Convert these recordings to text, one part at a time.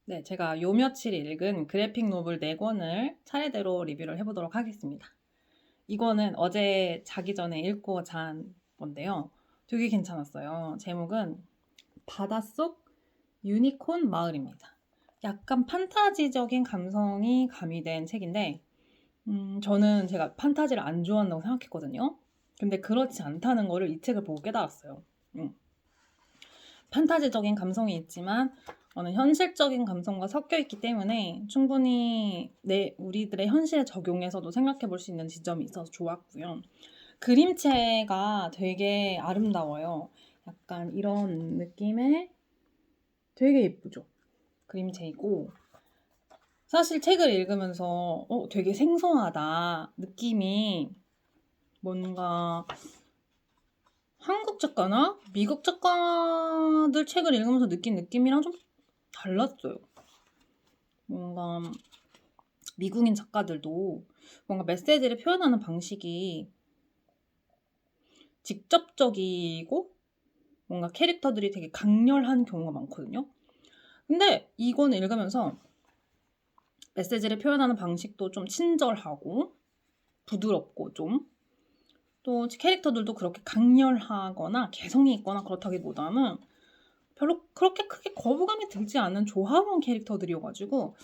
네, 제가 요 며칠 읽은 그래픽 노블 4권을 차례대로 리뷰를 해보도록 하겠습니다. 이거는 어제 자기 전에 읽고 잔 건데요. 되게 괜찮았어요. 제목은 바닷속 유니콘 마을입니다. 약간 판타지적인 감성이 가미된 책인데, 저는 제가 판타지를 안 좋아한다고 생각했거든요. 근데 그렇지 않다는 거를 이 책을 보고 깨달았어요. 판타지적인 감성이 있지만 어느 현실적인 감성과 섞여 있기 때문에 충분히 우리들의 현실에 적용해서도 생각해 볼 수 있는 지점이 있어서 좋았고요. 그림체가 되게 아름다워요. 약간 이런 느낌의 되게 예쁘죠. 그림체이고 사실 책을 읽으면서 되게 생소하다 느낌이 뭔가 한국 작가나 미국 작가들 책을 읽으면서 느낀 느낌이랑 좀 달랐어요. 뭔가 미국인 작가들도 뭔가 메시지를 표현하는 방식이 직접적이고 뭔가 캐릭터들이 되게 강렬한 경우가 많거든요. 근데 이거는 읽으면서 메시지를 표현하는 방식도 좀 친절하고 부드럽고 좀 또 캐릭터들도 그렇게 강렬하거나 개성이 있거나 그렇다기보다는 별로 그렇게 크게 거부감이 들지 않는 조화로운 캐릭터들이어가지고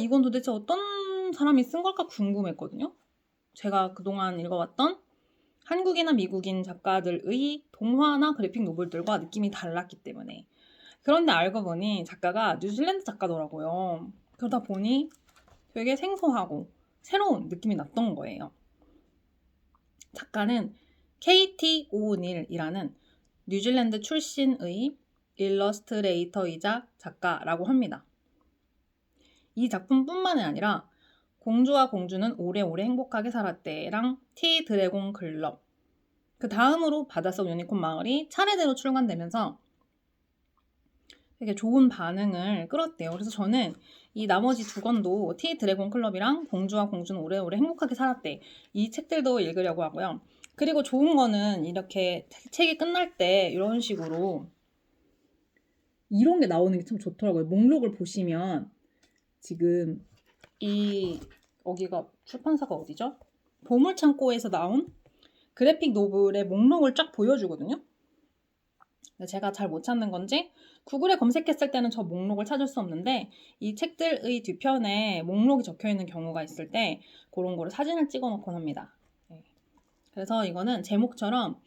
이건 도대체 어떤 사람이 쓴 걸까 궁금했거든요. 제가 그동안 읽어왔던 한국이나 미국인 작가들의 동화나 그래픽 노블들과 느낌이 달랐기 때문에. 그런데 알고 보니 작가가 뉴질랜드 작가더라고요. 그러다 보니 되게 생소하고 새로운 느낌이 났던 거예요. 작가는 KT 오닐이라는 뉴질랜드 출신의 일러스트레이터이자 작가라고 합니다. 이 작품뿐만이 아니라 공주와 공주는 오래오래 행복하게 살았대랑 티 드래곤 클럽, 그 다음으로 바닷속 유니콘 마을이 차례대로 출간되면서 되게 좋은 반응을 끌었대요. 그래서 저는 이 나머지 2권도 티 드래곤 클럽이랑 공주와 공주는 오래오래 행복하게 살았대, 이 책들도 읽으려고 하고요. 그리고 좋은 거는 이렇게 책이 끝날 때 이런 식으로 이런 게 나오는 게 참 좋더라고요. 목록을 보시면 지금 여기가 출판사가 어디죠? 보물창고에서 나온 그래픽 노블의 목록을 쫙 보여주거든요. 제가 잘 못 찾는 건지 구글에 검색했을 때는 저 목록을 찾을 수 없는데 이 책들의 뒤편에 목록이 적혀 있는 경우가 있을 때 그런 거를 사진을 찍어 놓곤 합니다. 그래서 이거는 제목처럼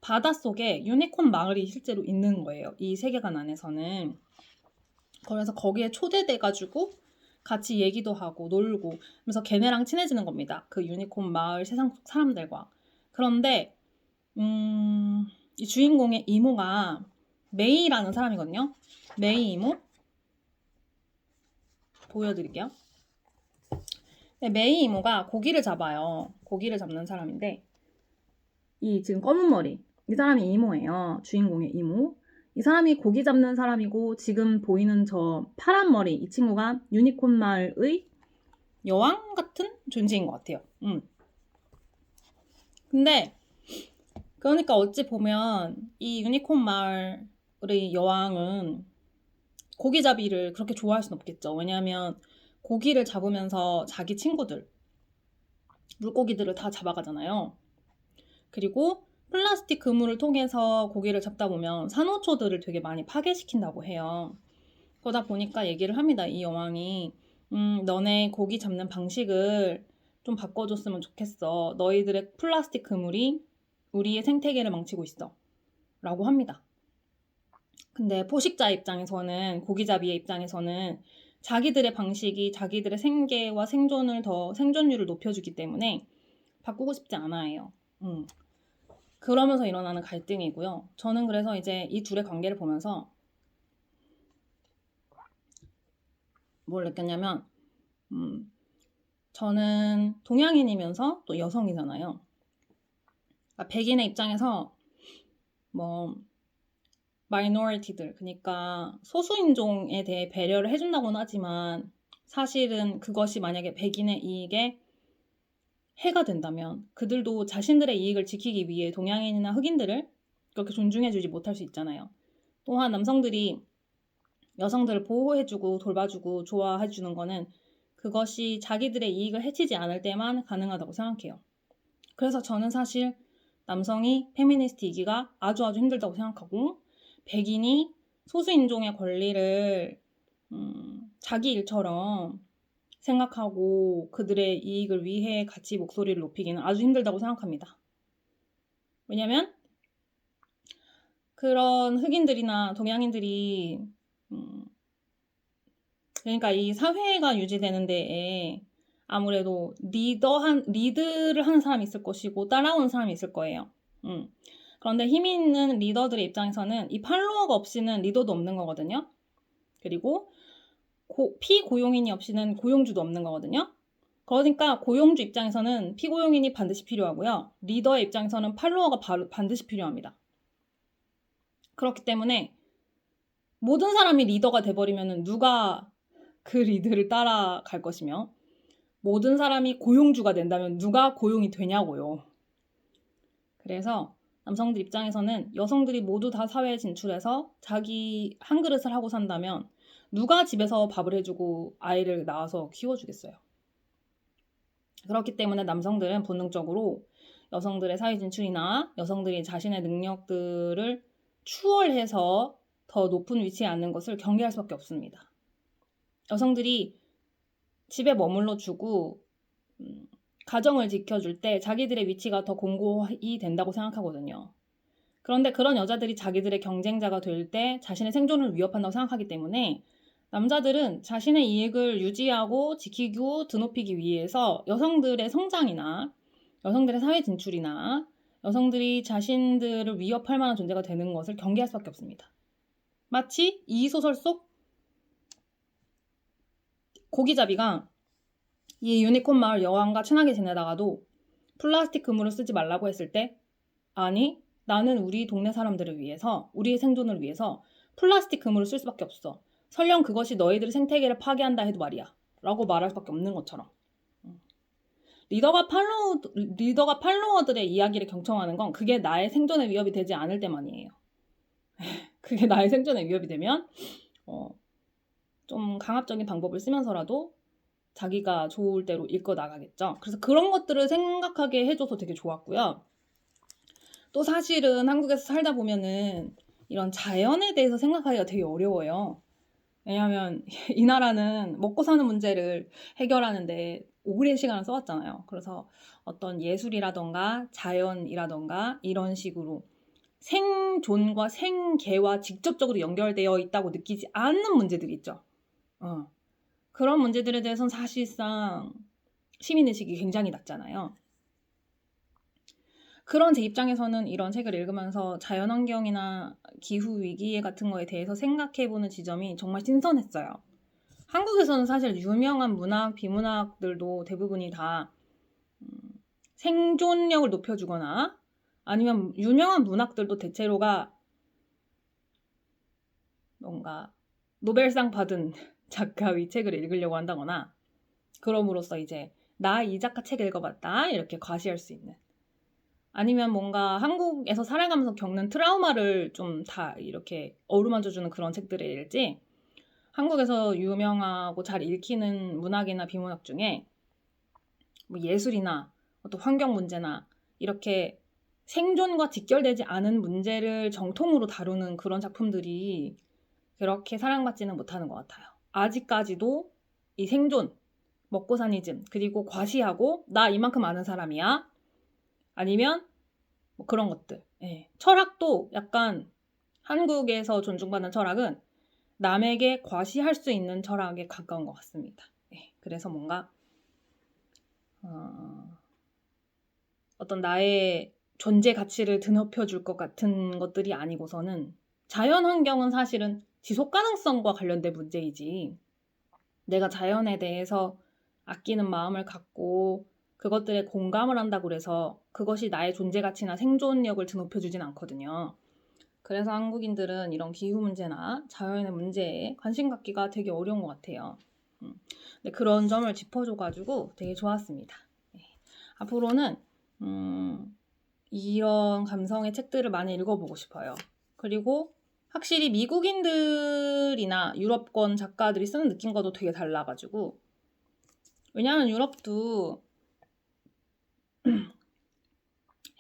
바닷속에 유니콘 마을이 실제로 있는 거예요. 이 세계관 안에서는. 그래서 거기에 초대돼가지고 같이 얘기도 하고 놀고 그래서 걔네랑 친해지는 겁니다. 그 유니콘 마을 세상 속 사람들과. 그런데 이 주인공의 이모가 메이라는 사람이거든요. 메이 이모 보여드릴게요. 네, 메이 이모가 고기를 잡아요. 고기를 잡는 사람인데 이 지금 검은 머리 이 사람이 이모예요. 주인공의 이모. 이 사람이 고기 잡는 사람이고 지금 보이는 저 파란 머리 이 친구가 유니콘 마을의 여왕 같은 존재인 것 같아요. 근데 그러니까 어찌 보면 이 유니콘 마을의 여왕은 고기잡이를 그렇게 좋아할 순 없겠죠. 왜냐하면 고기를 잡으면서 자기 친구들, 물고기들을 다 잡아가잖아요. 그리고 플라스틱 그물을 통해서 고기를 잡다 보면 산호초들을 되게 많이 파괴시킨다고 해요. 그러다 보니까 얘기를 합니다. 이 여왕이 너네 고기 잡는 방식을 좀 바꿔줬으면 좋겠어. 너희들의 플라스틱 그물이 우리의 생태계를 망치고 있어. 라고 합니다. 근데 포식자 입장에서는, 고기잡이의 입장에서는 자기들의 방식이 자기들의 생계와 생존율을 높여주기 때문에 바꾸고 싶지 않아요. 그러면서 일어나는 갈등이고요. 저는 그래서 이제 이 둘의 관계를 보면서 뭘 느꼈냐면, 저는 동양인이면서 또 여성이잖아요. 그러니까 백인의 입장에서 마이너리티들, 그러니까 소수인종에 대해 배려를 해준다고는 하지만 사실은 그것이 만약에 백인의 이익에 해가 된다면 그들도 자신들의 이익을 지키기 위해 동양인이나 흑인들을 그렇게 존중해주지 못할 수 있잖아요. 또한 남성들이 여성들을 보호해주고 돌봐주고 좋아해주는 거는 그것이 자기들의 이익을 해치지 않을 때만 가능하다고 생각해요. 그래서 저는 사실 남성이 페미니스트이기가 아주 힘들다고 생각하고 백인이 소수인종의 권리를 자기 일처럼 생각하고 그들의 이익을 위해 같이 목소리를 높이기는 아주 힘들다고 생각합니다. 왜냐면 그런 흑인들이나 동양인들이 그러니까 이 사회가 유지되는 데에 아무래도 리드를 하는 사람이 있을 것이고 따라오는 사람이 있을 거예요. 그런데 힘이 있는 리더들의 입장에서는 이 팔로워가 없이는 리더도 없는 거거든요. 그리고 피고용인이 없이는 고용주도 없는 거거든요. 그러니까 고용주 입장에서는 피고용인이 반드시 필요하고요. 리더의 입장에서는 팔로워가 반드시 필요합니다. 그렇기 때문에 모든 사람이 리더가 돼버리면 누가 그 리드를 따라갈 것이며 모든 사람이 고용주가 된다면 누가 고용이 되냐고요. 그래서 남성들 입장에서는 여성들이 모두 다 사회에 진출해서 자기 한 그릇을 하고 산다면 누가 집에서 밥을 해주고 아이를 낳아서 키워주겠어요. 그렇기 때문에 남성들은 본능적으로 여성들의 사회 진출이나 여성들이 자신의 능력들을 추월해서 더 높은 위치에 앉는 것을 경계할 수밖에 없습니다. 여성들이 집에 머물러 주고 가정을 지켜줄 때 자기들의 위치가 더 공고히 된다고 생각하거든요. 그런데 그런 여자들이 자기들의 경쟁자가 될 때 자신의 생존을 위협한다고 생각하기 때문에 남자들은 자신의 이익을 유지하고 지키고 드높이기 위해서 여성들의 성장이나 여성들의 사회 진출이나 여성들이 자신들을 위협할 만한 존재가 되는 것을 경계할 수밖에 없습니다. 마치 이 소설 속 고기잡이가 이 유니콘 마을 여왕과 친하게 지내다가도 플라스틱 그물을 쓰지 말라고 했을 때 아니 나는 우리 동네 사람들을 위해서 우리의 생존을 위해서 플라스틱 그물을 쓸 수밖에 없어. 설령 그것이 너희들의 생태계를 파괴한다 해도 말이야 라고 말할 수밖에 없는 것처럼 리더가 팔로워들의 이야기를 경청하는 건 그게 나의 생존에 위협이 되지 않을 때만이에요. 그게 나의 생존에 위협이 되면 좀 강압적인 방법을 쓰면서라도 자기가 좋을 대로 읽고 나가겠죠. 그래서 그런 것들을 생각하게 해줘서 되게 좋았고요. 또 사실은 한국에서 살다 보면은 이런 자연에 대해서 생각하기가 되게 어려워요. 왜냐하면 이 나라는 먹고 사는 문제를 해결하는데 오랜 시간을 써왔잖아요. 그래서 어떤 예술이라던가 자연이라던가 이런 식으로 생존과 생계와 직접적으로 연결되어 있다고 느끼지 않는 문제들이 있죠. 그런 문제들에 대해서는 사실상 시민의식이 굉장히 낮잖아요. 그런 제 입장에서는 이런 책을 읽으면서 자연환경이나 기후위기 같은 거에 대해서 생각해보는 지점이 정말 신선했어요. 한국에서는 사실 유명한 문학, 비문학들도 대부분이 다 생존력을 높여주거나 아니면 유명한 문학들도 대체로가 뭔가 노벨상 받은 작가의 책을 읽으려고 한다거나 그럼으로써 이제 나 이 작가 책 읽어봤다 이렇게 과시할 수 있는 아니면 뭔가 한국에서 살아가면서 겪는 트라우마를 좀 다 이렇게 어루만져주는 그런 책들을 읽지 한국에서 유명하고 잘 읽히는 문학이나 비문학 중에 뭐 예술이나 어떤 환경 문제나 이렇게 생존과 직결되지 않은 문제를 정통으로 다루는 그런 작품들이 그렇게 사랑받지는 못하는 것 같아요. 아직까지도 이 생존, 먹고사니즘, 그리고 과시하고 나 이만큼 아는 사람이야. 아니면 뭐 그런 것들. 예. 철학도 약간 한국에서 존중받는 철학은 남에게 과시할 수 있는 철학에 가까운 것 같습니다. 예. 그래서 뭔가 어떤 나의 존재 가치를 드높여줄 것 같은 것들이 아니고서는 자연환경은 사실은 지속 가능성과 관련된 문제이지 내가 자연에 대해서 아끼는 마음을 갖고 그것들에 공감을 한다고 해서 그것이 나의 존재 가치나 생존력을 드높여주진 않거든요. 그래서 한국인들은 이런 기후 문제나 자연의 문제에 관심 갖기가 되게 어려운 것 같아요. 근데 그런 점을 짚어줘가지고 되게 좋았습니다. 네. 앞으로는 이런 감성의 책들을 많이 읽어보고 싶어요. 그리고 확실히 미국인들이나 유럽권 작가들이 쓰는 느낌과도 되게 달라가지고, 왜냐하면 유럽도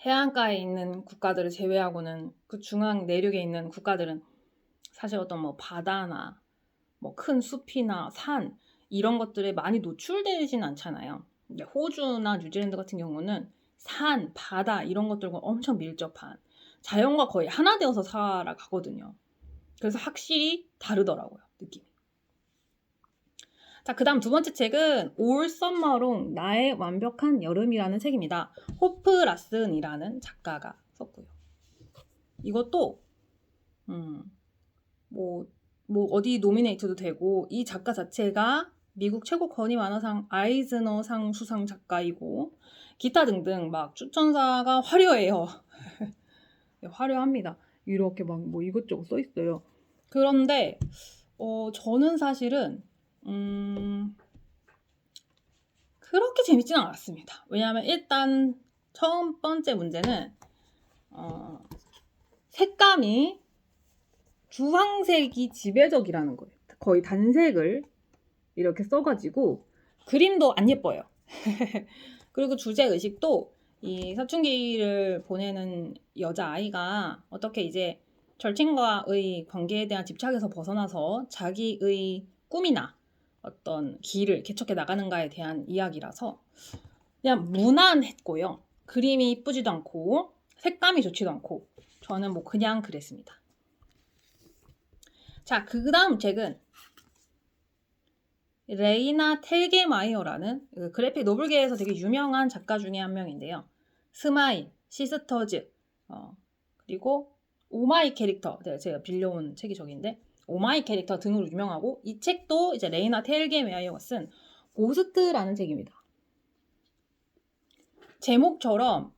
해안가에 있는 국가들을 제외하고는 그 중앙 내륙에 있는 국가들은 사실 어떤 뭐 바다나 뭐 큰 숲이나 산 이런 것들에 많이 노출되진 않잖아요. 근데 호주나 뉴질랜드 같은 경우는 산, 바다 이런 것들과 엄청 밀접한 자연과 거의 하나 되어서 살아가거든요. 그래서 확실히 다르더라고요, 느낌이. 자, 그 다음 두 번째 책은 올 썸머롱 나의 완벽한 여름이라는 책입니다. 호프 라슨이라는 작가가 썼고요. 이것도 뭐 어디 노미네이트도 되고, 이 작가 자체가 미국 최고 권위 만화상 아이즈너상 수상 작가이고 기타 등등 막 추천사가 화려해요. 화려합니다. 이렇게 막 뭐 이것저것 써 있어요. 그런데 저는 사실은 그렇게 재밌지는 않았습니다. 왜냐하면 일단 첫 번째 문제는 색감이 주황색이 지배적이라는 거예요. 거의 단색을 이렇게 써가지고 그림도 안 예뻐요. 그리고 주제의식도 이 사춘기를 보내는 여자아이가 어떻게 이제 절친과의 관계에 대한 집착에서 벗어나서 자기의 꿈이나 어떤 길을 개척해 나가는가에 대한 이야기라서 그냥 무난했고요. 그림이 이쁘지도 않고 색감이 좋지도 않고 저는 뭐 그냥 그랬습니다. 자, 그 다음 책은 레이나 텔게마이어라는 그래픽 노블계에서 되게 유명한 작가 중에 한 명인데요. 스마일, 시스터즈, 그리고 오마이 캐릭터, 제가 빌려온 책이 저기인데 오마이 캐릭터 등으로 유명하고, 이 책도 이제 레이나 텔게마이어가 쓴 고스트라는 책입니다. 제목처럼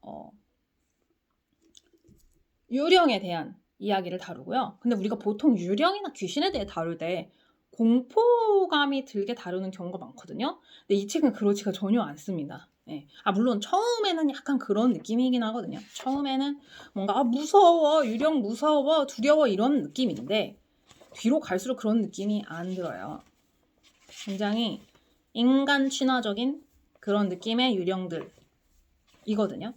유령에 대한 이야기를 다루고요. 근데 우리가 보통 유령이나 귀신에 대해 다룰 때 공포감이 들게 다루는 경우가 많거든요. 근데 이 책은 그렇지가 전혀 않습니다. 예. 물론 처음에는 약간 그런 느낌이긴 하거든요. 처음에는 뭔가 무서워, 유령 무서워, 두려워 이런 느낌인데 뒤로 갈수록 그런 느낌이 안 들어요. 굉장히 인간 친화적인 그런 느낌의 유령들이거든요.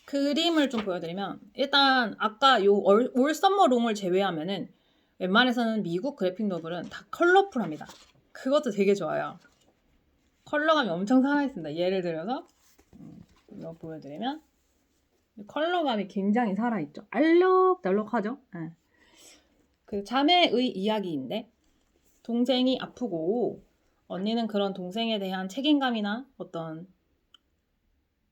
그림을 좀 보여드리면, 일단 아까 요 올 썸머롱을 제외하면은 웬만해서는 미국 그래픽 노블은 다 컬러풀합니다. 그것도 되게 좋아요. 컬러감이 엄청 살아있습니다. 예를 들어서 이거 보여드리면 컬러감이 굉장히 살아있죠. 알록달록하죠. 네. 그 자매의 이야기인데, 동생이 아프고 언니는 그런 동생에 대한 책임감이나 어떤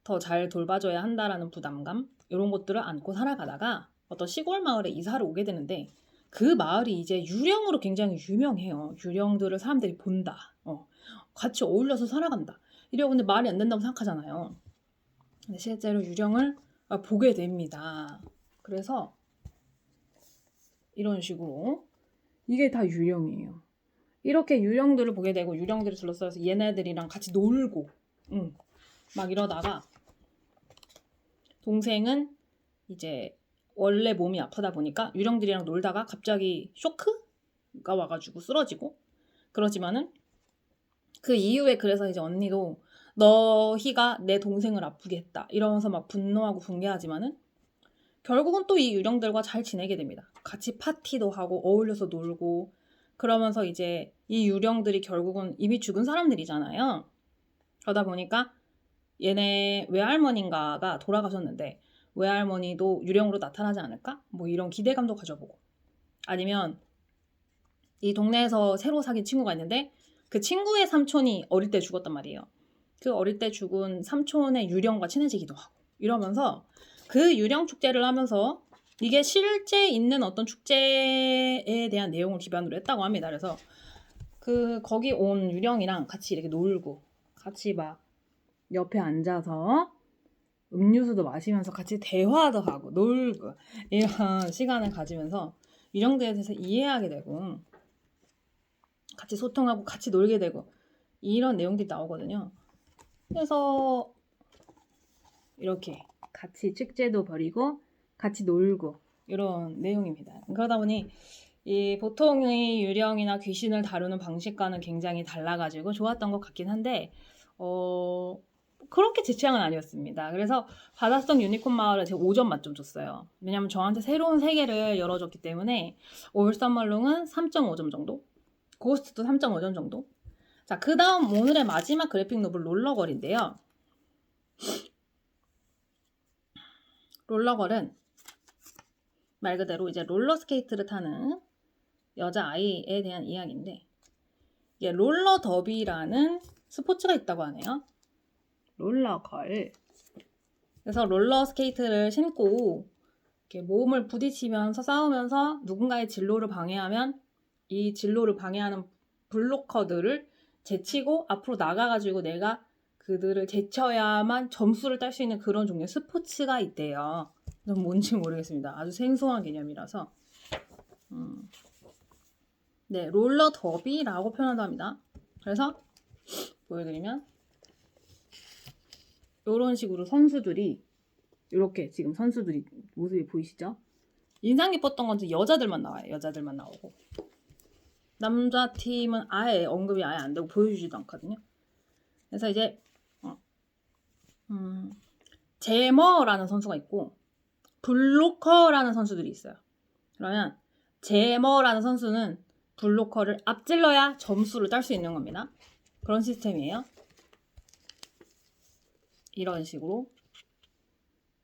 더 잘 돌봐줘야 한다라는 부담감, 이런 것들을 안고 살아가다가 어떤 시골 마을에 이사를 오게 되는데, 그 마을이 이제 유령으로 굉장히 유명해요. 유령들을 사람들이 본다. 같이 어울려서 살아간다. 이러고 근데 말이 안 된다고 생각하잖아요. 근데 실제로 유령을 보게 됩니다. 그래서 이런 식으로 이게 다 유령이에요. 이렇게 유령들을 보게 되고 유령들을 둘러싸여서 얘네들이랑 같이 놀고 막 이러다가 동생은 이제 원래 몸이 아프다 보니까 유령들이랑 놀다가 갑자기 쇼크가 와가지고 쓰러지고, 그러지만은 그 이후에 그래서 이제 언니도 너희가 내 동생을 아프게 했다 이러면서 막 분노하고 분개하지만은 결국은 또 이 유령들과 잘 지내게 됩니다. 같이 파티도 하고 어울려서 놀고, 그러면서 이제 이 유령들이 결국은 이미 죽은 사람들이잖아요. 그러다 보니까 얘네 외할머니인가가 돌아가셨는데 외할머니도 유령으로 나타나지 않을까? 뭐 이런 기대감도 가져보고, 아니면 이 동네에서 새로 사귄 친구가 있는데 그 친구의 삼촌이 어릴 때 죽었단 말이에요. 그 어릴 때 죽은 삼촌의 유령과 친해지기도 하고, 이러면서 그 유령 축제를 하면서 이게 실제 있는 어떤 축제에 대한 내용을 기반으로 했다고 합니다. 그래서 거기 온 유령이랑 같이 이렇게 놀고, 같이 막 옆에 앉아서 음료수도 마시면서 같이 대화도 하고 놀고 이런 시간을 가지면서 유령들에 대해서 이해하게 되고 같이 소통하고 같이 놀게 되고 이런 내용들이 나오거든요. 그래서 이렇게 같이 축제도 벌이고 같이 놀고 이런 내용입니다. 그러다 보니 이 보통의 유령이나 귀신을 다루는 방식과는 굉장히 달라가지고 좋았던 것 같긴 한데 그렇게 제 취향은 아니었습니다. 그래서 바다성 유니콘 마을을 제가 5점 만점 줬어요. 왜냐면 저한테 새로운 세계를 열어줬기 때문에 올썸말롱은 3.5점 정도, 고스트도 3.5점 정도. 자, 그 다음 오늘의 마지막 그래픽 노블 롤러걸인데요. 롤러걸은 말 그대로 이제 롤러스케이트를 타는 여자아이에 대한 이야기인데, 이게 롤러 더비라는 스포츠가 있다고 하네요. 롤러걸. 그래서 롤러스케이트를 신고 이렇게 몸을 부딪히면서 싸우면서 누군가의 진로를 방해하면 이 진로를 방해하는 블로커들을 제치고 앞으로 나가가지고 내가 그들을 제쳐야만 점수를 딸 수 있는 그런 종류의 스포츠가 있대요. 뭔지 모르겠습니다. 아주 생소한 개념이라서. 네, 롤러 더비라고 표현한다 합니다. 그래서 보여드리면 이런 식으로 선수들이 이렇게 지금 선수들이 모습이 보이시죠? 인상 깊었던 건 여자들만 나와요. 여자들만 나오고 남자 팀은 아예 언급이 아예 안 되고 보여주지도 않거든요. 그래서 이제 제머라는 선수가 있고 블로커라는 선수들이 있어요. 그러면 제머라는 선수는 블로커를 앞질러야 점수를 딸 수 있는 겁니다. 그런 시스템이에요. 이런 식으로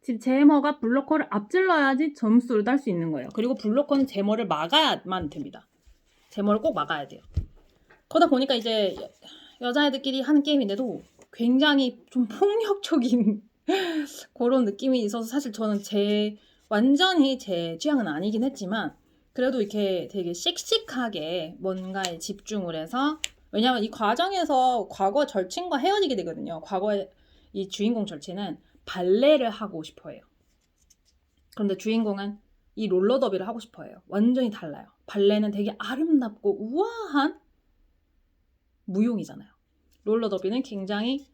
지금 제머가 블로커를 앞질러야지 점수를 딸 수 있는 거예요. 그리고 블로커는 제머를 막아야만 됩니다. 제머를 꼭 막아야 돼요. 그러다 보니까 이제 여자애들끼리 하는 게임인데도 굉장히 좀 폭력적인 그런 느낌이 있어서 사실 저는 완전히 제 취향은 아니긴 했지만 그래도 이렇게 되게 씩씩하게 뭔가에 집중을 해서, 왜냐면 이 과정에서 과거 절친과 헤어지게 되거든요. 과거에 이 주인공 절친은 발레를 하고 싶어 해요. 그런데 주인공은 이 롤러더비를 하고 싶어 해요. 완전히 달라요. 발레는 되게 아름답고 우아한 무용이잖아요. 롤러더비는 굉장히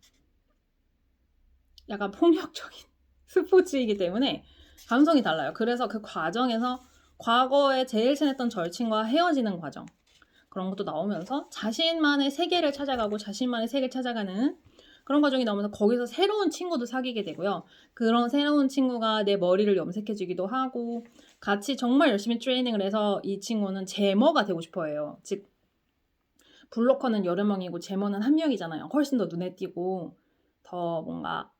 약간 폭력적인 스포츠이기 때문에 감성이 달라요. 그래서 그 과정에서 과거에 제일 친했던 절친과 헤어지는 과정, 그런 것도 나오면서 자신만의 세계를 찾아가고 자신만의 세계를 찾아가는 그런 과정이 나오면서 거기서 새로운 친구도 사귀게 되고요. 그런 새로운 친구가 내 머리를 염색해주기도 하고 같이 정말 열심히 트레이닝을 해서 이 친구는 제머가 되고 싶어 해요. 즉 블로커는 여러 명이고 제머는 한 명이잖아요. 훨씬 더 눈에 띄고 더 뭔가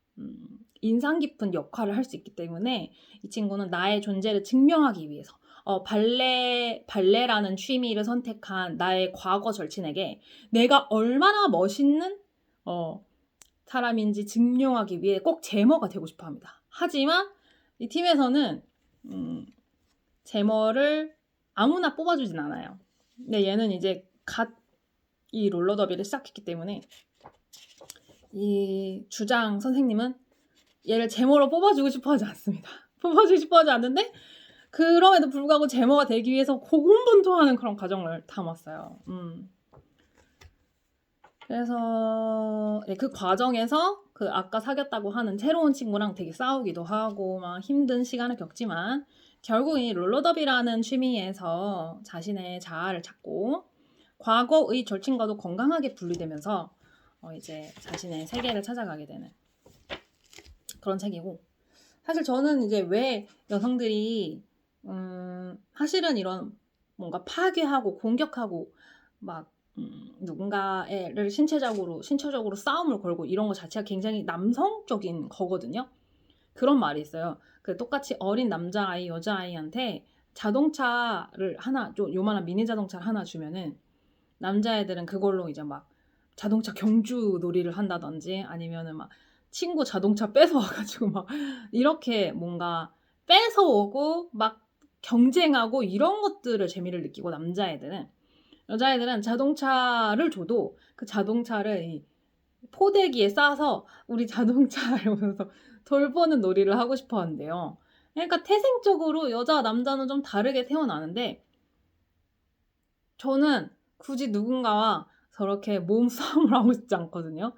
인상 깊은 역할을 할 수 있기 때문에 이 친구는 나의 존재를 증명하기 위해서 발레라는 취미를 선택한 나의 과거 절친에게 내가 얼마나 멋있는 사람인지 증명하기 위해 꼭 제머가 되고 싶어 합니다. 하지만 이 팀에서는 제머를 아무나 뽑아주진 않아요. 근데 얘는 이제 이 롤러더비를 시작했기 때문에 이 주장 선생님은 얘를 제머로 뽑아주고 싶어 하지 않습니다. 뽑아주고 싶어 하지 않는데 그럼에도 불구하고 제머가 되기 위해서 고군분투하는 그런 과정을 담았어요. 그래서 그 과정에서 그 아까 사귀었다고 하는 새로운 친구랑 되게 싸우기도 하고 막 힘든 시간을 겪지만 결국 이 롤러더비라는 취미에서 자신의 자아를 찾고 과거의 절친과도 건강하게 분리되면서 이제 자신의 세계를 찾아가게 되는 그런 책이고, 사실 저는 이제 왜 여성들이 사실은 이런 뭔가 파괴하고 공격하고 막 누군가를 신체적으로 싸움을 걸고 이런 거 자체가 굉장히 남성적인 거거든요. 그런 말이 있어요. 그 똑같이 어린 남자아이, 여자아이한테 자동차를 하나, 좀 요만한 미니 자동차를 하나 주면은 남자애들은 그걸로 이제 막 자동차 경주 놀이를 한다든지 아니면은 막 친구 자동차 뺏어와가지고 막 이렇게 뭔가 뺏어오고 막 경쟁하고 이런 것들을 재미를 느끼고, 여자애들은 자동차를 줘도 그 자동차를 이 포대기에 싸서 우리 자동차 이러면서 돌보는 놀이를 하고 싶어 한대요. 그러니까 태생적으로 여자와 남자는 좀 다르게 태어나는데 저는 굳이 누군가와 저렇게 몸싸움을 하고 싶지 않거든요.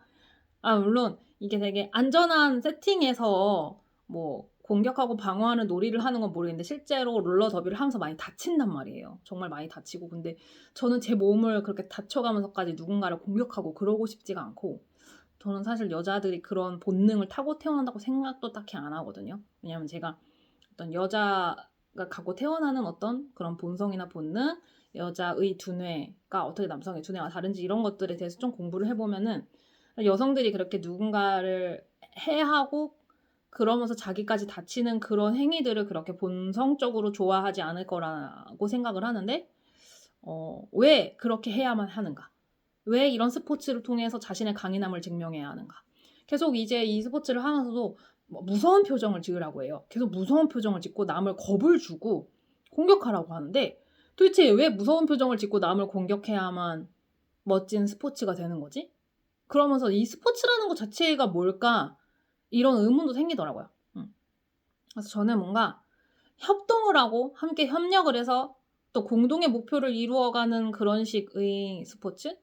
물론 이게 되게 안전한 세팅에서 뭐 공격하고 방어하는 놀이를 하는 건 모르겠는데 실제로 롤러 더비를 하면서 많이 다친단 말이에요. 정말 많이 다치고. 근데 저는 제 몸을 그렇게 다쳐가면서까지 누군가를 공격하고 그러고 싶지가 않고, 저는 사실 여자들이 그런 본능을 타고 태어난다고 생각도 딱히 안 하거든요. 왜냐면 제가 어떤 여자가 갖고 태어나는 어떤 그런 본성이나 본능, 여자의 두뇌가 어떻게 남성의 두뇌와 다른지 이런 것들에 대해서 좀 공부를 해보면은, 여성들이 그렇게 누군가를 해하고 그러면서 자기까지 다치는 그런 행위들을 그렇게 본성적으로 좋아하지 않을 거라고 생각을 하는데, 왜 그렇게 해야만 하는가? 왜 이런 스포츠를 통해서 자신의 강인함을 증명해야 하는가? 계속 이제 이 스포츠를 하면서도 무서운 표정을 지으라고 해요. 계속 무서운 표정을 짓고 남을 겁을 주고 공격하라고 하는데, 도대체 왜 무서운 표정을 짓고 남을 공격해야만 멋진 스포츠가 되는 거지? 그러면서 이 스포츠라는 것 자체가 뭘까? 이런 의문도 생기더라고요. 그래서 저는 뭔가 협동을 하고 함께 협력을 해서 또 공동의 목표를 이루어가는 그런 식의 스포츠?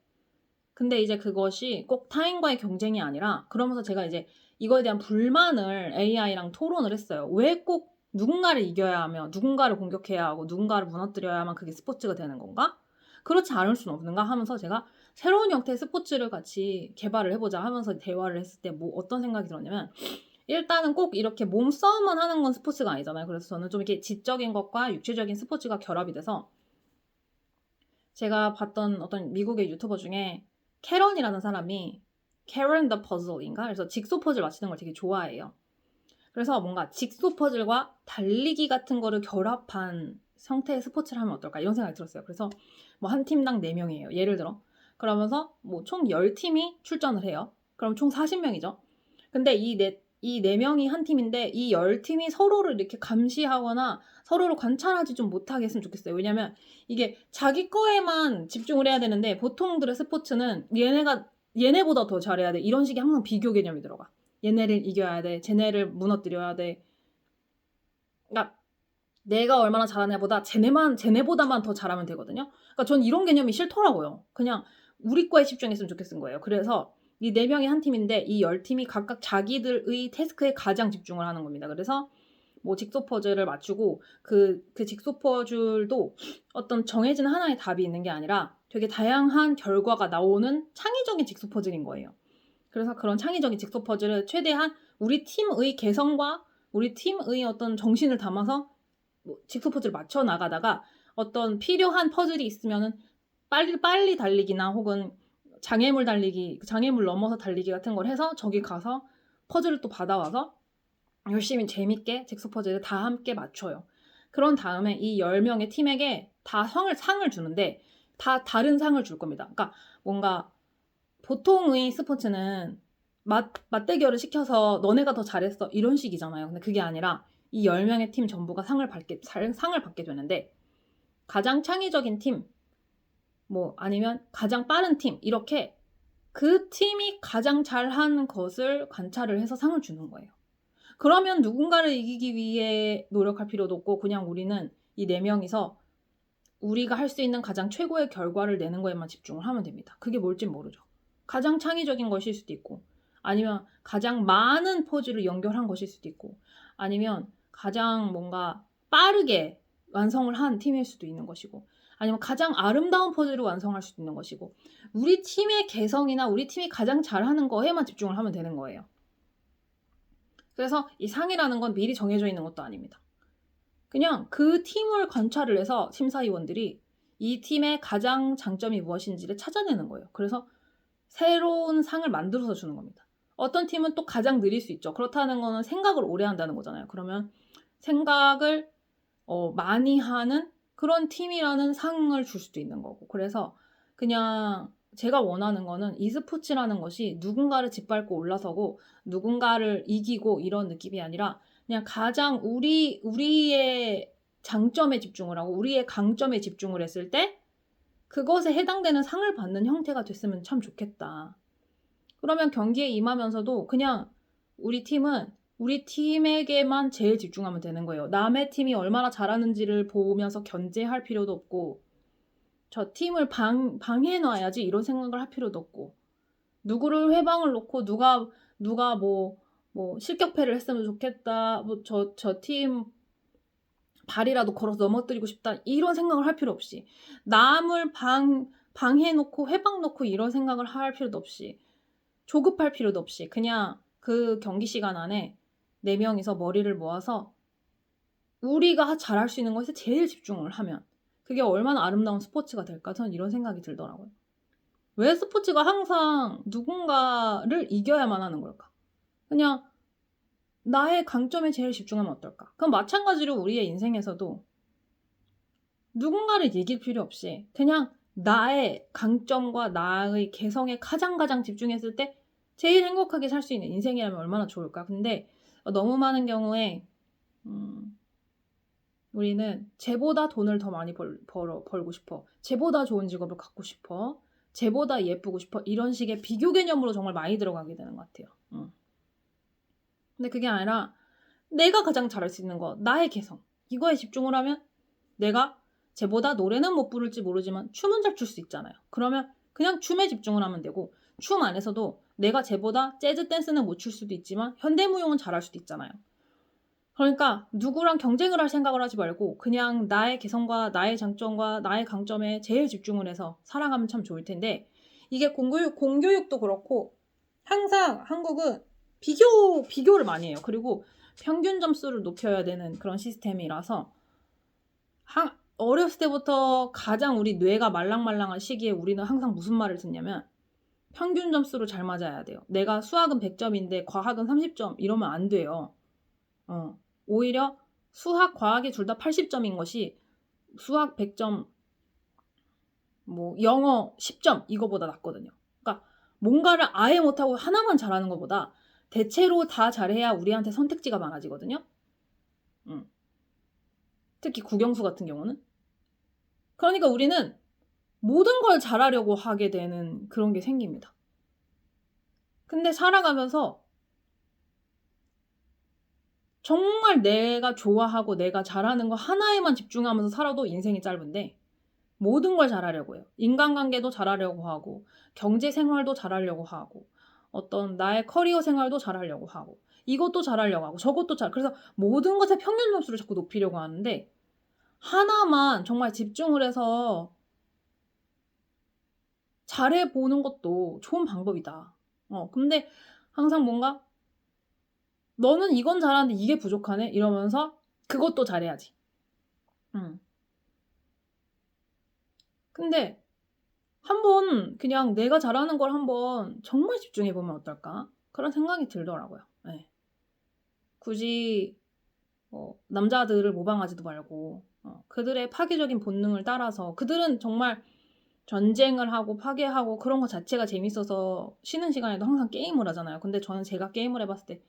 근데 이제 그것이 꼭 타인과의 경쟁이 아니라, 그러면서 제가 이제 이거에 대한 불만을 AI랑 토론을 했어요. 왜 꼭 누군가를 이겨야 하며 누군가를 공격해야 하고 누군가를 무너뜨려야만 그게 스포츠가 되는 건가? 그렇지 않을 수는 없는가 하면서 제가 새로운 형태의 스포츠를 같이 개발을 해보자 하면서 대화를 했을 때 뭐 어떤 생각이 들었냐면, 일단은 꼭 이렇게 몸싸움만 하는 건 스포츠가 아니잖아요. 그래서 저는 좀 이렇게 지적인 것과 육체적인 스포츠가 결합이 돼서, 제가 봤던 어떤 미국의 유튜버 중에 캐런이라는 사람이 캐런 더 퍼즐인가? 그래서 직소 퍼즐 맞히는 걸 되게 좋아해요. 그래서 뭔가 직소 퍼즐과 달리기 같은 거를 결합한 형태의 스포츠를 하면 어떨까 이런 생각이 들었어요. 그래서 뭐 한 팀당 4명이에요. 예를 들어. 그러면서 뭐 총 10팀이 출전을 해요. 그럼 총 40명이죠. 근데 이 4명이 한 팀인데 이 10팀이 서로를 이렇게 감시하거나 서로를 관찰하지 좀 못하게 했으면 좋겠어요. 왜냐면 이게 자기 거에만 집중을 해야 되는데, 보통들의 스포츠는 얘네보다 더 잘해야 돼. 이런 식의 항상 비교 개념이 들어가. 얘네를 이겨야 돼. 쟤네를 무너뜨려야 돼. 그러니까 내가 얼마나 잘하냐보다 쟤네보다만 더 잘하면 되거든요. 그러니까 전 이런 개념이 싫더라고요. 그냥 우리 거에 집중했으면 좋겠은 거예요. 그래서 이 4명이 한 팀인데 이 10팀이 각각 자기들의 태스크에 가장 집중을 하는 겁니다. 그래서 뭐 직소 퍼즐을 맞추고 그 직소 퍼즐도 어떤 정해진 하나의 답이 있는 게 아니라 되게 다양한 결과가 나오는 창의적인 직소 퍼즐인 거예요. 그래서 그런 창의적인 직소 퍼즐을 최대한 우리 팀의 개성과 우리 팀의 어떤 정신을 담아서 뭐 직소 퍼즐을 맞춰 나가다가 어떤 필요한 퍼즐이 있으면은 빨리 달리기나 혹은 장애물 달리기, 장애물 넘어서 달리기 같은 걸 해서 저기 가서 퍼즐을 또 받아와서 열심히 재밌게 직소 퍼즐을 다 함께 맞춰요. 그런 다음에 이 10명의 팀에게 다 상을 주는데 다 다른 상을 줄 겁니다. 그러니까 뭔가 보통의 스포츠는 맞대결을 시켜서 너네가 더 잘했어 이런 식이잖아요. 근데 그게 아니라 이 10명의 팀 전부가 상을 받게 되는데, 가장 창의적인 팀, 뭐 아니면 가장 빠른 팀, 이렇게 그 팀이 가장 잘한 것을 관찰을 해서 상을 주는 거예요. 그러면 누군가를 이기기 위해 노력할 필요도 없고 그냥 우리는 이 4명이서 우리가 할 수 있는 가장 최고의 결과를 내는 거에만 집중을 하면 됩니다. 그게 뭘진 모르죠. 가장 창의적인 것일 수도 있고, 아니면 가장 많은 포즈를 연결한 것일 수도 있고, 아니면 가장 뭔가 빠르게 완성을 한 팀일 수도 있는 것이고, 아니면 가장 아름다운 포즈를 완성할 수도 있는 것이고, 우리 팀의 개성이나 우리 팀이 가장 잘하는 거에만 집중을 하면 되는 거예요. 그래서 이 상이라는 건 미리 정해져 있는 것도 아닙니다. 그냥 그 팀을 관찰을 해서 심사위원들이 이 팀의 가장 장점이 무엇인지를 찾아내는 거예요. 그래서 새로운 상을 만들어서 주는 겁니다. 어떤 팀은 또 가장 느릴 수 있죠. 그렇다는 거는 생각을 오래 한다는 거잖아요. 그러면 생각을 많이 하는 그런 팀이라는 상을 줄 수도 있는 거고. 그래서 그냥 제가 원하는 거는 e스포츠라는 것이 누군가를 짓밟고 올라서고 누군가를 이기고 이런 느낌이 아니라, 그냥 가장 우리의 장점에 집중을 하고 우리의 강점에 집중을 했을 때 그것에 해당되는 상을 받는 형태가 됐으면 참 좋겠다. 그러면 경기에 임하면서도 그냥 우리 팀은 우리 팀에게만 제일 집중하면 되는 거예요. 남의 팀이 얼마나 잘하는지를 보면서 견제할 필요도 없고, 저 팀을 방해놔야지 이런 생각을 할 필요도 없고, 누구를 회방을 놓고 누가 뭐 뭐 실격패를 했으면 좋겠다. 뭐 저 팀 발이라도 걸어서 넘어뜨리고 싶다. 이런 생각을 할 필요 없이 남을 방해놓고 회방 놓고 이런 생각을 할 필요도 없이 조급할 필요도 없이 그냥 그 경기 시간 안에 4명이서 머리를 모아서 우리가 잘할 수 있는 것에 제일 집중을 하면 그게 얼마나 아름다운 스포츠가 될까? 저는 이런 생각이 들더라고요. 왜 스포츠가 항상 누군가를 이겨야만 하는 걸까? 그냥 나의 강점에 제일 집중하면 어떨까? 그럼 마찬가지로 우리의 인생에서도 누군가를 이길 필요 없이 그냥 나의 강점과 나의 개성에 가장 집중했을 때 제일 행복하게 살 수 있는 인생이라면 얼마나 좋을까? 근데 너무 많은 경우에 우리는 쟤보다 돈을 더 많이 벌고 싶어. 쟤보다 좋은 직업을 갖고 싶어. 쟤보다 예쁘고 싶어. 이런 식의 비교 개념으로 정말 많이 들어가게 되는 것 같아요. 근데 그게 아니라 내가 가장 잘할 수 있는 거, 나의 개성. 이거에 집중을 하면 내가 쟤보다 노래는 못 부를지 모르지만 춤은 잘 출 수 있잖아요. 그러면 그냥 춤에 집중을 하면 되고 춤 안에서도 내가 쟤보다 재즈 댄스는 못 출 수도 있지만 현대무용은 잘할 수도 있잖아요. 그러니까 누구랑 경쟁을 할 생각을 하지 말고 그냥 나의 개성과 나의 장점과 나의 강점에 제일 집중을 해서 살아가면 참 좋을 텐데 이게 공교육도 그렇고 항상 한국은 비교를 많이 해요. 그리고 평균 점수를 높여야 되는 그런 시스템이라서 어렸을 때부터 가장 우리 뇌가 말랑말랑한 시기에 우리는 항상 무슨 말을 듣냐면 평균 점수로 잘 맞아야 돼요. 내가 수학은 100점인데 과학은 30점 이러면 안 돼요. 오히려 수학, 과학이 둘 다 80점인 것이 수학 100점, 뭐 영어 10점 이거보다 낫거든요. 그러니까 뭔가를 아예 못하고 하나만 잘하는 것보다 대체로 다 잘해야 우리한테 선택지가 많아지거든요. 특히 국영수 같은 경우는. 그러니까 우리는 모든 걸 잘하려고 하게 되는 그런 게 생깁니다. 근데 살아가면서 정말 내가 좋아하고 내가 잘하는 거 하나에만 집중하면서 살아도 인생이 짧은데 모든 걸 잘하려고 해요. 인간관계도 잘하려고 하고 경제 생활도 잘하려고 하고 어떤 나의 커리어 생활도 잘하려고 하고 이것도 잘하려고 하고 저것도 그래서 모든 것의 평균 점수를 자꾸 높이려고 하는데 하나만 정말 집중을 해서 잘해보는 것도 좋은 방법이다. 근데 항상 뭔가 너는 이건 잘하는데 이게 부족하네? 이러면서 그것도 잘해야지. 근데 한번 그냥 내가 잘하는 걸 한번 정말 집중해보면 어떨까? 그런 생각이 들더라고요. 네. 굳이 남자들을 모방하지도 말고 그들의 파괴적인 본능을 따라서 그들은 정말 전쟁을 하고 파괴하고 그런 거 자체가 재밌어서 쉬는 시간에도 항상 게임을 하잖아요. 근데 저는 제가 게임을 해봤을 때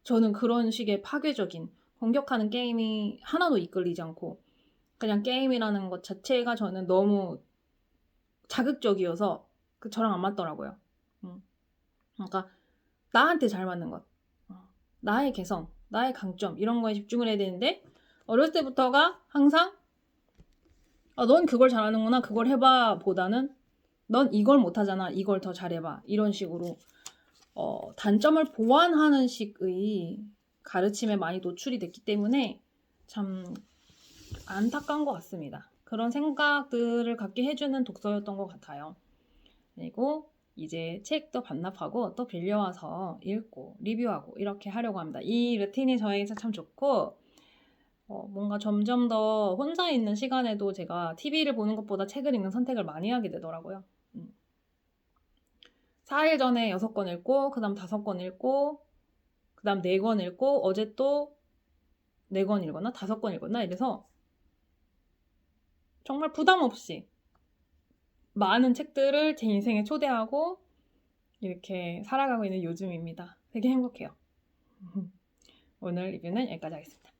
저는 그런 식의 파괴적인 공격하는 게임이 하나도 이끌리지 않고 그냥 게임이라는 것 자체가 저는 너무 자극적이어서 저랑 안 맞더라고요. 그러니까 나한테 잘 맞는 것, 나의 개성, 나의 강점 이런 거에 집중을 해야 되는데 어렸을 때부터가 항상 넌 그걸 잘하는구나 그걸 해봐 보다는 넌 이걸 못하잖아 이걸 더 잘해봐 이런 식으로 단점을 보완하는 식의 가르침에 많이 노출이 됐기 때문에 참 안타까운 것 같습니다. 그런 생각들을 갖게 해주는 독서였던 것 같아요. 그리고 이제 책도 반납하고 또 빌려와서 읽고 리뷰하고 이렇게 하려고 합니다. 이 루틴이 저에게 참 좋고 뭔가 점점 더 혼자 있는 시간에도 제가 TV를 보는 것보다 책을 읽는 선택을 많이 하게 되더라고요. 4일 전에 6권 읽고 그 다음 5권 읽고 그 다음 4권 읽고 어제 또 4권 읽었나? 5권 읽었나? 이래서 정말 부담 없이 많은 책들을 제 인생에 초대하고 이렇게 살아가고 있는 요즘입니다. 되게 행복해요. 오늘 리뷰는 여기까지 하겠습니다.